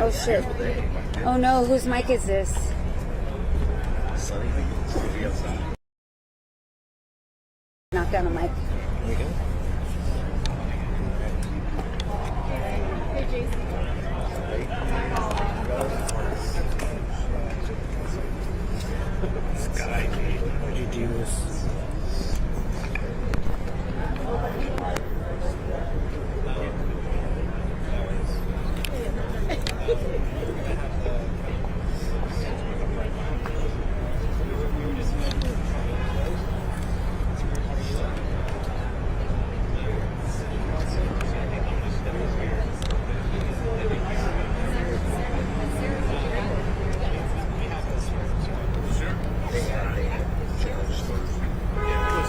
Oh shit. Oh no, whose mic is this? Knock down the mic. We go. Hey, Jason. Sky, why'd you do this?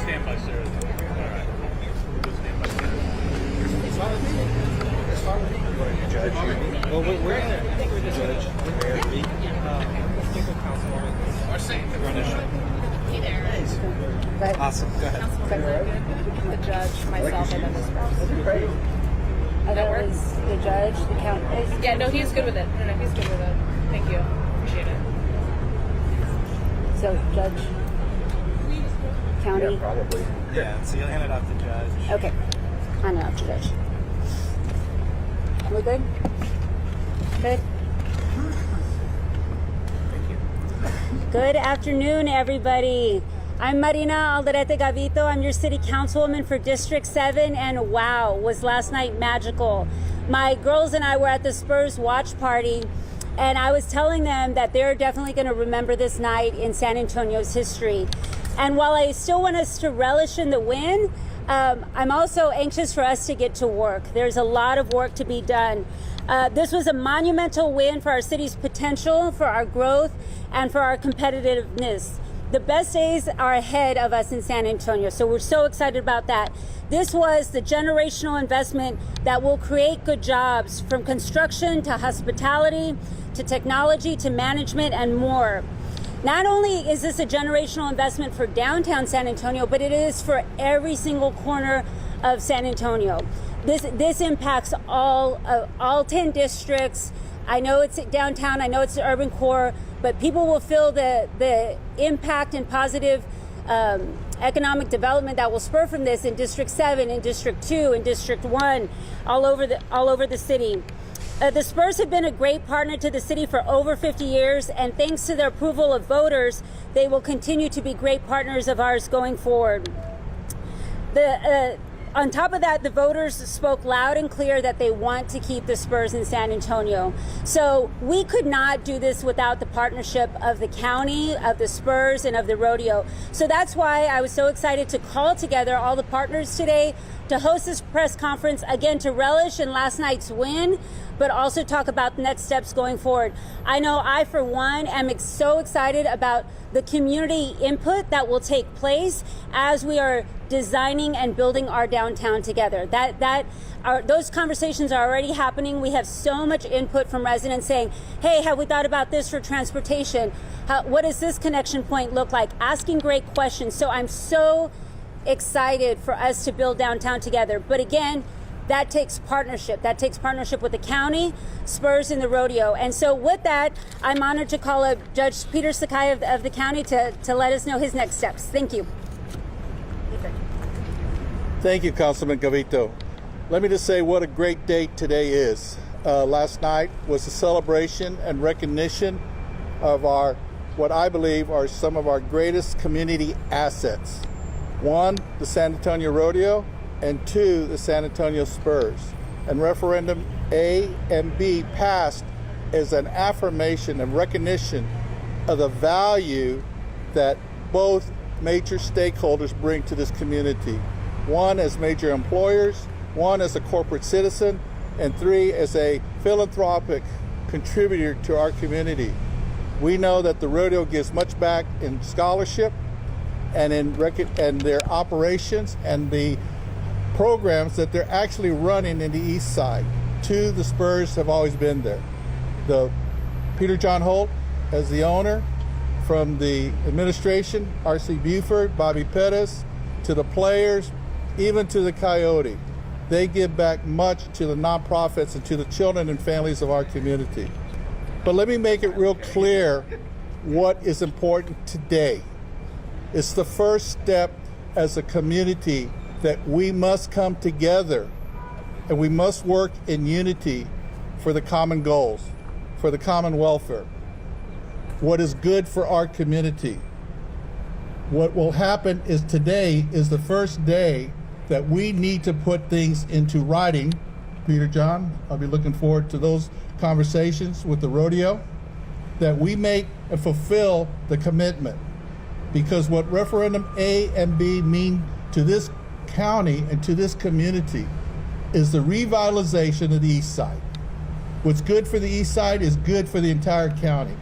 Stand by Sarah. All right. We'll stand by Sarah. Well, we're gonna judge Mayor Lee. Our second Hey there. But Awesome. Go ahead. The judge, myself, and then the spouse. I thought it was the judge, the count. Yeah, no, he's good with it. No, he's good with it. Thank you. Appreciate it. So judge, county. Probably. Yeah, so you'll hand it off to judge. Okay, hand it off to judge. We good? Good. Good afternoon, everybody. I'm Marina Alderete Gavito. I'm your city councilwoman for District 7, and wow, was last night magical. My girls and I were at the Spurs watch party, and I was telling them that they're definitely going to remember this night in San Antonio's history. And while I still want us to relish in the win, I'm also anxious for us to get to work. There's a lot of work to be done. This was a monumental win for our city's potential, for our growth, and for our competitiveness. The best days are ahead of us in San Antonio, so we're so excited about that. This was the generational investment that will create good jobs, from construction to hospitality, to technology, to management, and more. Not only is this a generational investment for downtown San Antonio, but it is for every single corner of San Antonio. This impacts all 10 districts. I know it's downtown, I know it's the urban core, but people will feel the impact and positive economic development that will spur from this in District 7, in District 2, in District 1, all over the city. The Spurs have been a great partner to the city for over 50 years, and thanks to their approval of voters, they will continue to be great partners of ours going forward. On top of that, the voters spoke loud and clear that they want to keep the Spurs in San Antonio. So we could not do this without the partnership of the county, of the Spurs, and of the rodeo. So that's why I was so excited to call together all the partners today to host this press conference, again, to relish in last night's win, but also talk about the next steps going forward. I know I, for one, am so excited about the community input that will take place as we are designing and building our downtown together. Those conversations are already happening. We have so much input from residents saying, hey, have we thought about this for transportation? What does this connection point look like? Asking great questions. So I'm so excited for us to build downtown together. But again, that takes partnership. That takes partnership with the county, Spurs, and the rodeo. And so with that, I'm honored to call up Judge Peter Sakai of the county to let us know his next steps. Thank you. Thank you, Councilman Gavito. Let me just say what a great day today is. Last night was a celebration and recognition of what I believe are some of our greatest community assets. One, the San Antonio Rodeo, and two, the San Antonio Spurs. And referendum A and B passed as an affirmation and recognition of the value that both major stakeholders bring to this community. One as major employers, one as a corporate citizen, and three as a philanthropic contributor to our community. We know that the rodeo gives much back in scholarship and in their operations and the programs that they're actually running in the East Side. Two, the Spurs have always been there. The Peter John Holt as the owner, from the administration, R.C. Buford, Bobby Pettis, to the players, even to the Coyote. They give back much to the nonprofits and to the children and families of our community. But let me make it real clear what is important today. It's the first step as a community that we must come together and we must work in unity for the common goals, for the common welfare, what is good for our community. What will happen is today is the first day that we need to put things into writing. Peter John, I'll be looking forward to those conversations with the rodeo, that we make and fulfill the commitment. Because what referendum A and B mean to this county and to this community is the revitalization of the east side. What's good for the east side is good for the entire county.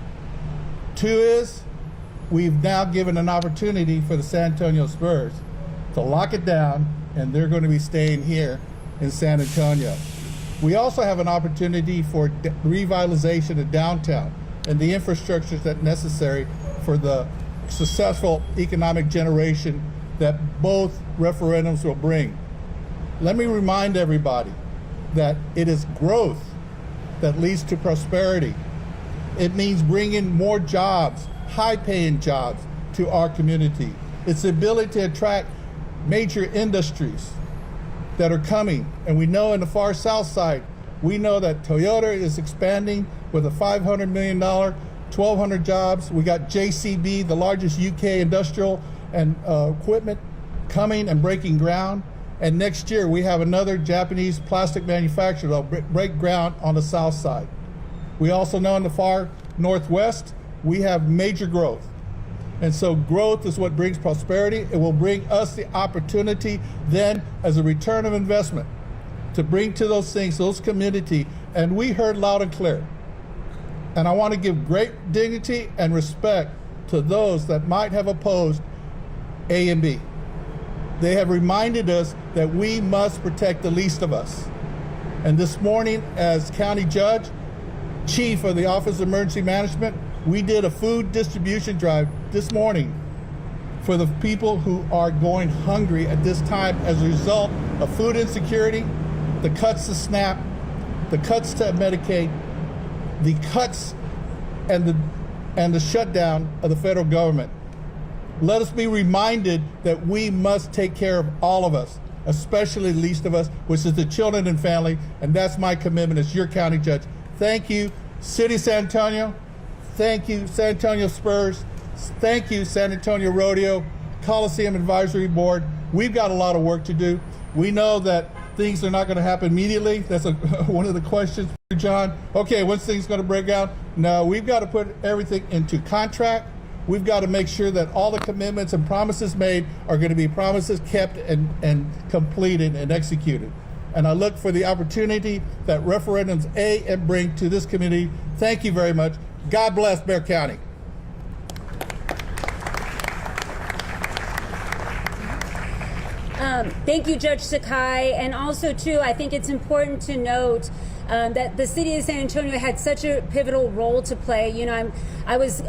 Two is, we've now given an opportunity for the San Antonio Spurs to lock it down, and they're going to be staying here in San Antonio. We also have an opportunity for revitalization of downtown and the infrastructures that necessary for the successful economic generation that both referendums will bring. Let me remind everybody that it is growth that leads to prosperity. It means bringing more jobs, high-paying jobs to our community. It's the ability to attract major industries that are coming. And we know in the far south side, we know that Toyota is expanding with a $500 million, 1,200 jobs. We got JCB, the largest UK industrial and equipment, coming and breaking ground. And next year, we have another Japanese plastic manufacturer that will break ground on the south side. We also know in the far northwest, we have major growth. And so growth is what brings prosperity. It will bring us the opportunity then as a return of investment to bring to those things, those community. And we heard loud and clear. And I want to give great dignity and respect to those that might have opposed A and B. They have reminded us that we must protect the least of us. And this morning, as county judge, chief of the Office of Emergency Management, we did a food distribution drive this morning for the people who are going hungry at this time as a result of food insecurity, the cuts to SNAP, the cuts to Medicaid, the cuts and the shutdown of the federal government. Let us be reminded that we must take care of all of us, especially the least of us, which is the children and family, and that's my commitment as your county judge. Thank you, City of San Antonio. Thank you, San Antonio Spurs. Thank you, San Antonio Rodeo, Coliseum Advisory Board. We've got a lot of work to do. We know that things are not going to happen immediately. That's one of the questions, John. Okay, when's things going to break out? No, we've got to put everything into contract. We've got to make sure that all the commitments and promises made are going to be promises kept and completed and executed. And I look for the opportunity that referendums A and bring to this community. Thank you very much. God bless Bexar County. Thank you, Judge Sakai. And also, too, I think it's important to note that the city of San Antonio had such a pivotal role to play. You know, I was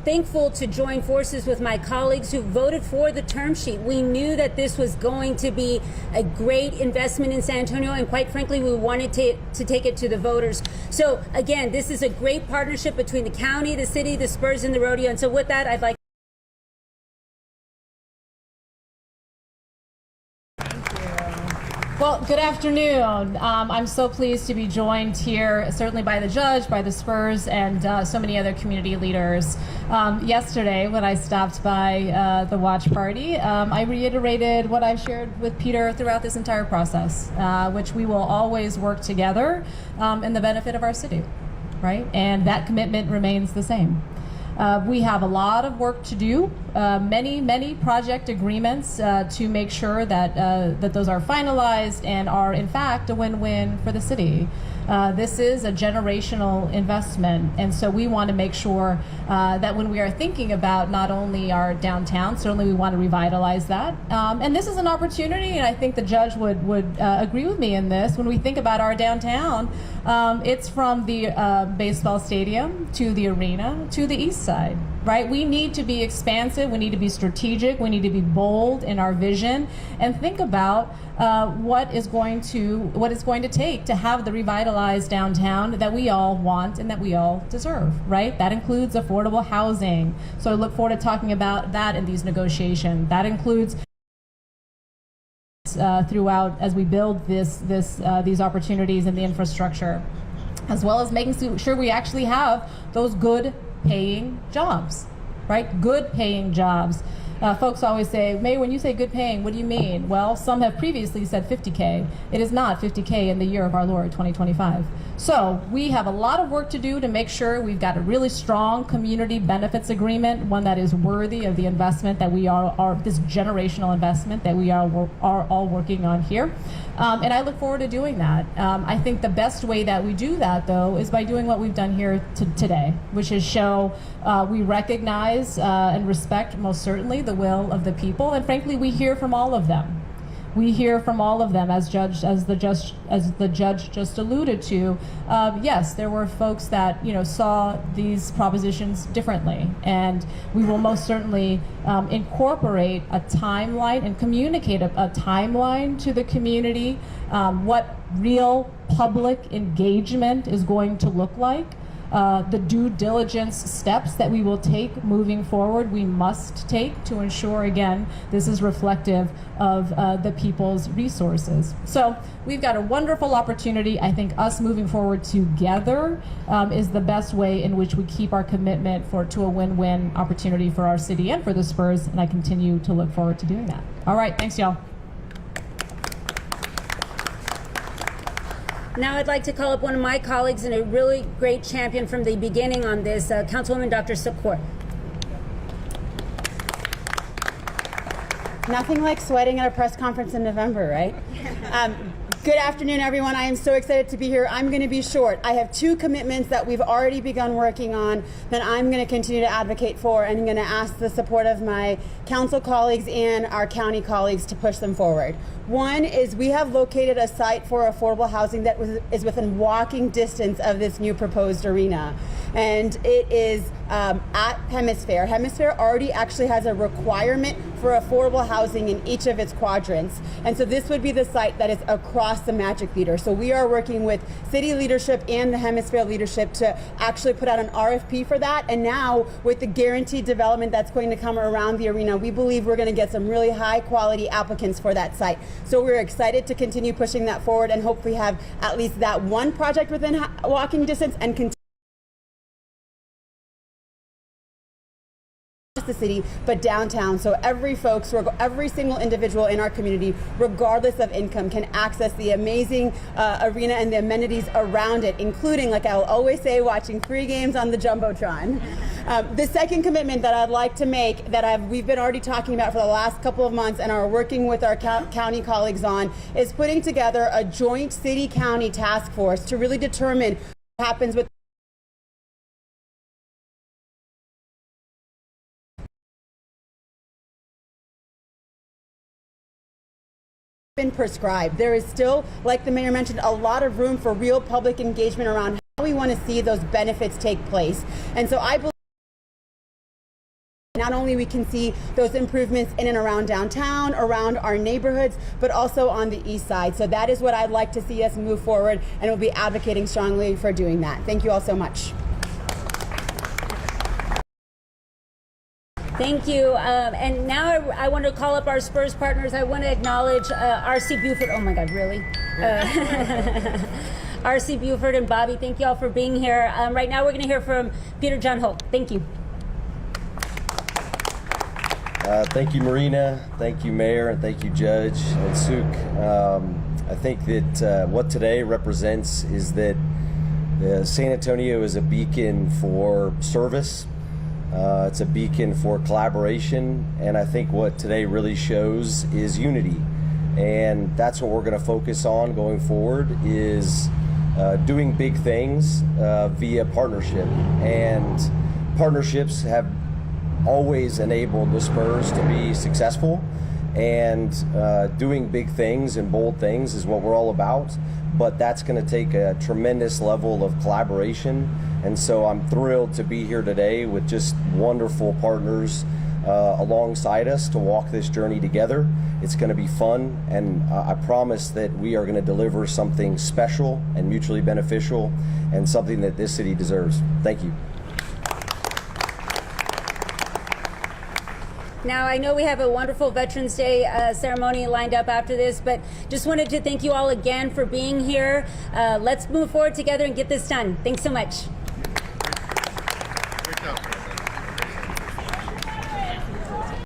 thankful to join forces with my colleagues who voted for the term sheet. We knew that this was going to be a great investment in San Antonio, and quite frankly, we wanted to take it to the voters. So again, this is a great partnership between the county, the city, the Spurs, and the rodeo. And so with that, I'd like Well, good afternoon. I'm so pleased to be joined here, certainly by the judge, by the Spurs, and so many other community leaders. Yesterday, when I stopped by the watch party, I reiterated what I've shared with Peter throughout this entire process, which we will always work together in the benefit of our city, right? And that commitment remains the same. We have a lot of work to do, many project agreements to make sure that that those are finalized and are in fact a win-win for the city. This is a generational investment, and so we want to make sure that when we are thinking about not only our downtown, certainly we want to revitalize that. And this is an opportunity, and I think the judge would agree with me in this. When we think about our downtown, it's from the baseball stadium to the arena to the east side, right? We need to be expansive, we need to be strategic, we need to be bold in our vision, and think about what it's going to take to have the revitalized downtown that we all want and that we all deserve, right? That includes affordable housing. So I look forward to talking about that in these negotiations. That includes throughout as we build these opportunities and the infrastructure, as well as making sure we actually have those good paying jobs, right? Good paying jobs. Folks always say, May, when you say good paying, what do you mean? Well, some have previously said 50K. It is not 50K in the year of our Lord, 2025. So we have a lot of work to do to make sure we've got a really strong community benefits agreement, one that is worthy of the investment that we are this generational investment that we are all working on here. And I look forward to doing that. I think the best way that we do that, though, is by doing what we've done here today, which is show we recognize and respect, most certainly, the will of the people, and frankly, we hear from all of them. We hear from all of them, as the judge just alluded to. Yes, there were folks that saw these propositions differently, and we will most certainly incorporate a timeline and communicate a timeline to the community, what real public engagement is going to look like. The due diligence steps that we will take moving forward, we must take to ensure, again, this is reflective of the people's resources. So we've got a wonderful opportunity. I think us moving forward together is the best way in which we keep our commitment to a win-win opportunity for our city and for the Spurs, and I continue to look forward to doing that. All right, thanks, y'all. Now I'd like to call up one of my colleagues and a really great champion from the beginning on this, Councilwoman Dr. Secor. Nothing like sweating at a press conference in November, right? Good afternoon, everyone. I am so excited to be here. I'm going to be short. I have two commitments that we've already begun working on that I'm going to continue to advocate for, and I'm going to ask the support of my council colleagues and our county colleagues to push them forward. One is we have located a site for affordable housing that is within walking distance of this new proposed arena. And it is at Hemisphere. Hemisphere already actually has a requirement for affordable housing in each of its quadrants. And so this would be the site that is across the Magic Leader. So we are working with city leadership and the Hemisphere leadership to actually put out an RFP for that. And now with the guaranteed development that's going to come around the arena, we believe we're going to get some really high quality applicants for that site. So we're excited to continue pushing that forward and hopefully have at least that one project within walking distance and continue the city, but downtown, so every single individual in our community, regardless of income, can access the amazing arena and the amenities around it, including, like I'll always say, watching free games on the Jumbotron. The second commitment that I'd like to make that we've been already talking about for the last couple of months and are working with our county colleagues on is putting together a joint city-county task force to really determine what happens with been prescribed. There is still, like the mayor mentioned, a lot of room for real public engagement around how we want to see those benefits take place. And so I believe not only we can see those improvements in and around downtown, around our neighborhoods, but also on the east side. So that is what I'd like to see us move forward, and we'll be advocating strongly for doing that. Thank you all so much. Thank you. And now I want to call up our Spurs partners. I want to acknowledge R.C. Buford. Oh my God, really? R.C. Buford and Bobby, thank you all for being here. Right now we're going to hear from Peter John Holt. Thank you. Thank you, Marina. Thank you, Mayor, and thank you, Judge and Suk. I think that what today represents is that San Antonio is a beacon for service. It's a beacon for collaboration, and I think what today really shows is unity. And that's what we're going to focus on going forward, is doing big things via partnership. And partnerships have always enabled the Spurs to be successful. And doing big things and bold things is what we're all about, but that's going to take a tremendous level of collaboration. And so I'm thrilled to be here today with just wonderful partners alongside us to walk this journey together. It's going to be fun, and I promise that we are going to deliver something special and mutually beneficial and something that this city deserves. Thank you. Now, I know we have a wonderful Veterans Day ceremony lined up after this, but just wanted to thank you all again for being here. Let's move forward together and get this done. Thanks so much. Great job.